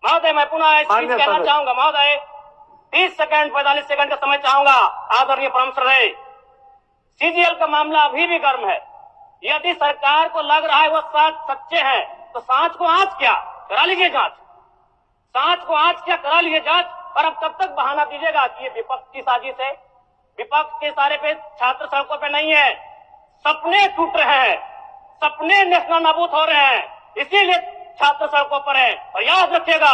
महोदय मैं पुनः एक चीज कहना चाहूंगा महोदय, 30 सेकंड 45 सेकंड का समय चाहूंगा। आदरणीय परम श्रद्धेय, सीजीएल का मामला अभी भी गर्म है। यदि सरकार को लग रहा है वो सच्चे हैं तो सांच को आंच क्या करा लीजिए जांच, सांच को आंच क्या करा लीजिए जांच। और अब तब तक बहाना दीजिएगा कि ये विपक्ष की साजिश है। विपक्ष के सारे पे छात्र सड़कों पे नहीं है, सपने टूट रहे हैं, सपने नेशनल नाबूद हो रहे हैं, इसीलिए छात्र सड़कों पर है। और याद रखिएगा,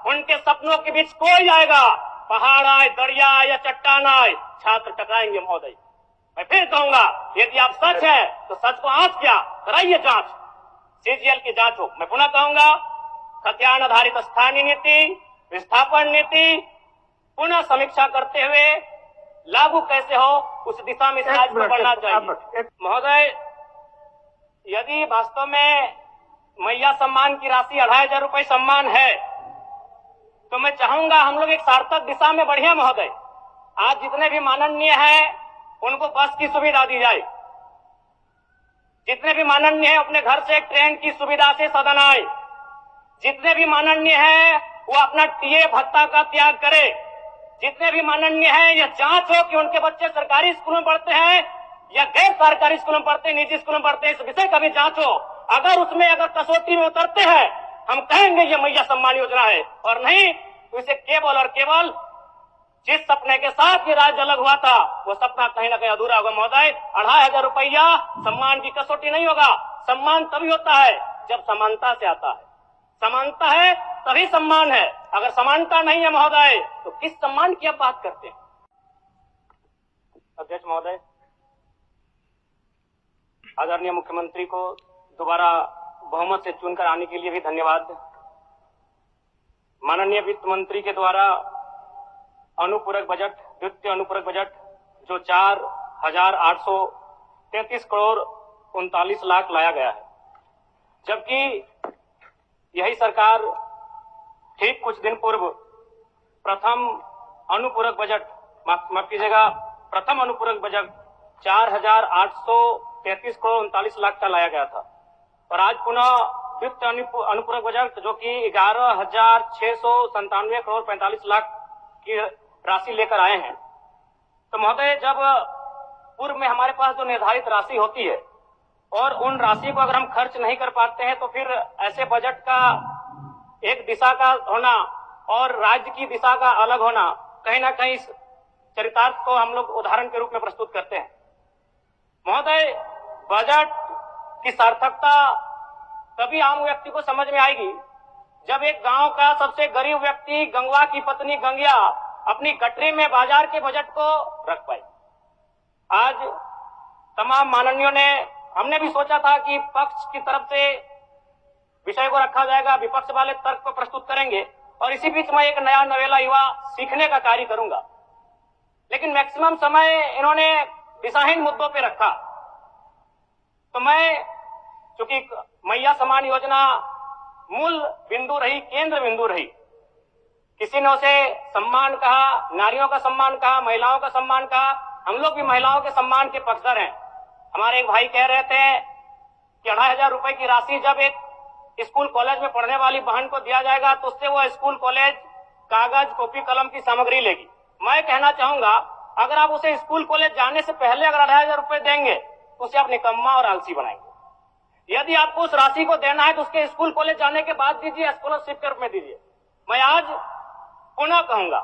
उनके सपनों के बीच कोई आएगा, पहाड़ आए, दरिया आए या चट्टान आए, छात्र टकराएंगे महोदय। मैं फिर कहूंगा, यदि आप सच है तो सच को आंच क्या कराइए जांच, सीजीएल की जांच हो। मैं पुनः कहूंगा, खतियान आधारित स्थानीय नीति, विस्थापन नीति पुनः समीक्षा करते हुए लागू कैसे हो उस दिशा में राज्य को बढ़ना चाहिए। महोदय, यदि वास्तव में मैया सम्मान की राशि 2500 रुपए सम्मान है तो मैं चाहूंगा हम लोग एक सार्थक दिशा में बढ़िया महोदय। आज जितने भी माननीय हैं उनको बस की सुविधा दी जाए, जितने भी माननीय हैं अपने घर से एक ट्रेन की सुविधा से सदन आए, जितने भी माननीय हैं वो अपना टीए भत्ता का त्याग करे, जितने भी माननीय हैं यह जांच हो कि उनके बच्चे सरकारी स्कूलों में पढ़ते हैं या गैर सरकारी स्कूलों में पढ़ते हैं, निजी स्कूलों में पढ़ते हैं, इस विषय का भी जांच हो। अगर उसमें अगर कसौटी में उतरते हैं हम कहेंगे ये मैया सम्मान योजना है, और नहीं तो इसे केवल और केवल जिस सपने के साथ ये राज्य अलग हुआ था वो सपना कहीं ना कहीं अधूरा होगा महोदय। 2500 रुपया सम्मान की कसौटी नहीं होगा। सम्मान तभी होता है जब समानता से आता है, समानता है तभी सम्मान है। अगर समानता नहीं है महोदय तो किस सम्मान की आप बात करते हैं। अध्यक्ष महोदय, आदरणीय मुख्यमंत्री को दोबारा बहुमत से चुनकर आने के लिए भी धन्यवाद। माननीय वित्त मंत्री के द्वारा अनुपूरक बजट, द्वितीय अनुपूरक बजट जो 4,833 करोड़ 39 लाख लाया गया है, जबकि यही सरकार ठीक कुछ दिन पूर्व प्रथम अनुपूरक बजट, माफ कीजिएगा, प्रथम अनुपूरक बजट 4,833 करोड़ 39 लाख का लाया गया था। और आज पुनः द्वितीय अनुपूरक बजट जो कि 11,697 करोड़ 45 लाख की राशि लेकर आए हैं। तो महोदय, जब पूर्व में हमारे पास जो निर्धारित राशि होती है और उन राशि को अगर हम खर्च नहीं कर पाते हैं तो फिर ऐसे बजट का एक दिशा का होना और राज्य की दिशा का अलग होना, कहीं ना कहीं इस चरितार्थ को हम लोग उदाहरण के रूप में प्रस्तुत करते हैं। महोदय, बजट की सार्थकता तभी आम व्यक्ति को समझ में आएगी जब एक गांव का सबसे गरीब व्यक्ति, गंगवा की पत्नी गंगिया, अपनी गठरी में बाजार के बजट को रख पाई। आज तमाम माननीयों ने, हमने भी सोचा था कि पक्ष की तरफ से विषय को रखा जाएगा, विपक्ष वाले तर्क को प्रस्तुत करेंगे और इसी बीच मैं एक नया नवेला युवा सीखने का कार्य करूंगा। लेकिन मैक्सिमम समय इन्होंने दिशाहीन मुद्दों पे रखा। तो मैं, चूंकि मैया सम्मान योजना मूल बिंदु रही, केंद्र बिंदु रही, किसी ने उसे सम्मान कहा, नारियों का सम्मान कहा, महिलाओं का सम्मान कहा, हम लोग भी महिलाओं के सम्मान के पक्षधर हैं। हमारे एक भाई कह रहे थे कि 2500 रुपए की राशि जब एक स्कूल कॉलेज में पढ़ने वाली बहन को दिया जाएगा तो उससे वो स्कूल कॉलेज कागज, कॉपी, कलम की सामग्री लेगी। मैं कहना चाहूंगा, अगर आप उसे स्कूल कॉलेज जाने से पहले अगर 2500 रुपए देंगे तो उसे आप निकम्मा और आलसी बनाएंगे। यदि आपको उस राशि को देना है तो उसके स्कूल कॉलेज जाने के बाद दीजिए, स्कॉलरशिप के रूप में दीजिए। मैं आज पुनः कहूंगा,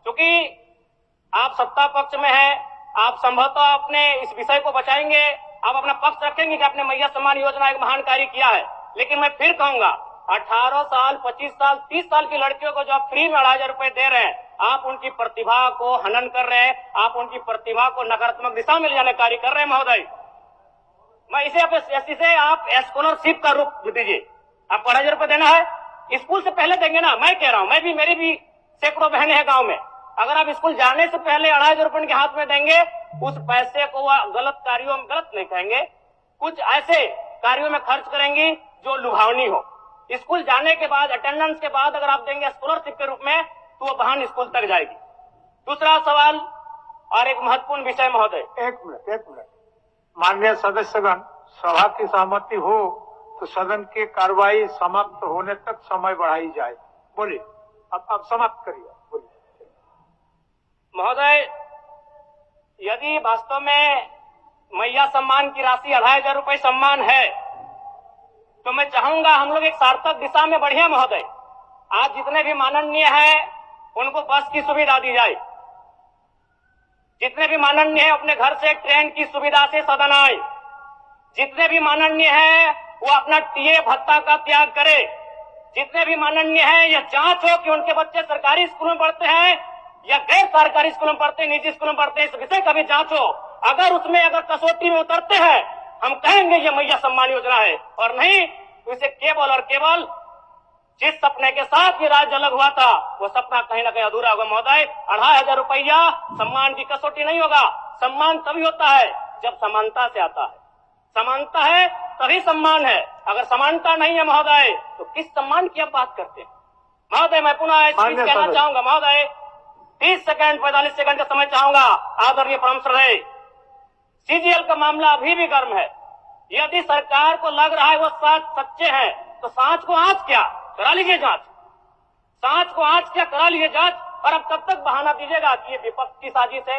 क्योंकि आप सत्ता पक्ष में हैं, आप संभवतः अपने इस विषय को बचाएंगे, आप अपना पक्ष रखेंगे कि आपने मैया सम्मान योजना एक महान कार्य किया है। लेकिन मैं फिर कहूंगा, 18 साल, 25 साल, 30 साल की लड़कियों को जो आप फ्री में 2500 रुपए दे रहे हैं, आप उनकी प्रतिभा को हनन कर रहे हैं, आप उनकी प्रतिभा को नकारात्मक दिशा में ले जाने कार्य कर रहे हैं महोदय। मैं इसे आप स्कॉलरशिप का रूप दीजिए। आप 2500 रुपए देना है, स्कूल से पहले देंगे ना। मैं कह रहा हूं, मेरी भी सैकड़ों बहनें हैं गांव में, अगर आप स्कूल जाने से पहले 2500 रुपए उनके हाथ में देंगे, उस पैसे को वह गलत कार्यों में, गलत नहीं कहेंगे, कुछ ऐसे कार्यों में खर्च करेंगी जो लुभावनी हो। स्कूल जाने के बाद, अटेंडेंस के बाद अगर आप देंगे स्कॉलरशिप के रूप में तो वो बहन स्कूल तक जाएगी। दूसरा सवाल और एक महत्वपूर्ण विषय महोदय। एक मिनट माननीय सदस्यगण, सभा की सहमति हो तो सदन की कार्रवाई समाप्त होने तक समय बढ़ाई जाए। बोलिए, अब समाप्त करिए, बोलिए। महोदय, यदि वास्तव में मैया सम्मान की राशि 2,500 रुपए सम्मान है, तो मैं चाहूंगा हम लोग एक सार्थक दिशा में बढ़िया महोदय। आज जितने भी माननीय हैं उनको बस की सुविधा दी जाए, जितने भी माननीय हैं अपने घर से ट्रेन की सुविधा से सदन आए, जितने भी माननीय हैं वो अपना टीए भत्ता का त्याग करे, जितने भी माननीय हैं यह जांच हो कि उनके बच्चे सरकारी स्कूलों में पढ़ते हैं या गैर सरकारी स्कूलों में पढ़ते हैं, निजी स्कूलों में पढ़ते हैं, इस विषय का भी जांच हो। अगर उसमें अगर कसौटी में उतरते हैं, हम कहेंगे ये मैया सम्मान योजना है, और नहीं तो इसे केवल और केवल जिस सपने के साथ ये राज्य अलग हुआ था वो सपना कहीं ना कहीं अधूरा होगा महोदय। 2,500 रुपया सम्मान की कसौटी नहीं होगा। सम्मान तभी होता है जब समानता से आता है, समानता है तभी सम्मान है। अगर समानता नहीं है महोदय तो किस सम्मान की आप बात करते हैं महोदय? मैं पुनः एक चीज कहना चाहूंगा महोदय, 30 सेकंड 45 सेकंड का समय चाहूंगा। आदरणीय परम श्रद्धेय, सीजीएल का मामला अभी भी गर्म है। यदि सरकार को लग रहा है वो सच्चे हैं तो सांच को आंच क्या करा लीजिए जांच, सांच को आंच क्या करा लीजिए जांच। और अब कब तक बहाना दीजिएगा कि ये विपक्ष की साजिश है?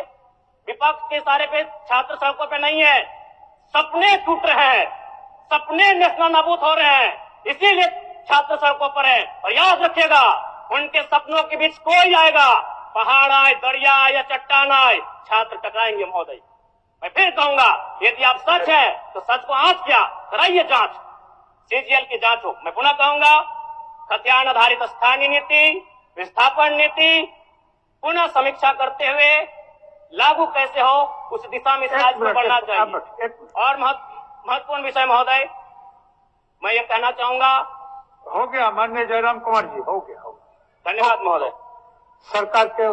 विपक्ष के सारे पे छात्र सड़कों पे नहीं है, सपने टूट रहे हैं, सपने नेशनल नाबूद हो रहे हैं, इसीलिए छात्र सड़कों पर है। और याद रखिएगा, उनके सपनों के बीच कोई आएगा, पहाड़ आए, दरिया आए या चट्टान आए, छात्र टकराएंगे महोदय। मैं फिर कहूंगा, यदि आप सच है तो सच को आंच क्या कराइए जांच, सीजीएल की जांच हो। मैं पुनः कहूंगा, खतियान आधारित स्थानीय नीति, विस्थापन नीति पुनः समीक्षा करते हुए लागू कैसे हो उस दिशा में राज्य को बढ़ना चाहिए। और महत्वपूर्ण विषय महोदय, मैं ये कहना चाहूंगा, हो गया माननीय जयराम कुमार जी, हो गया। धन्यवाद महोदय। सरकार के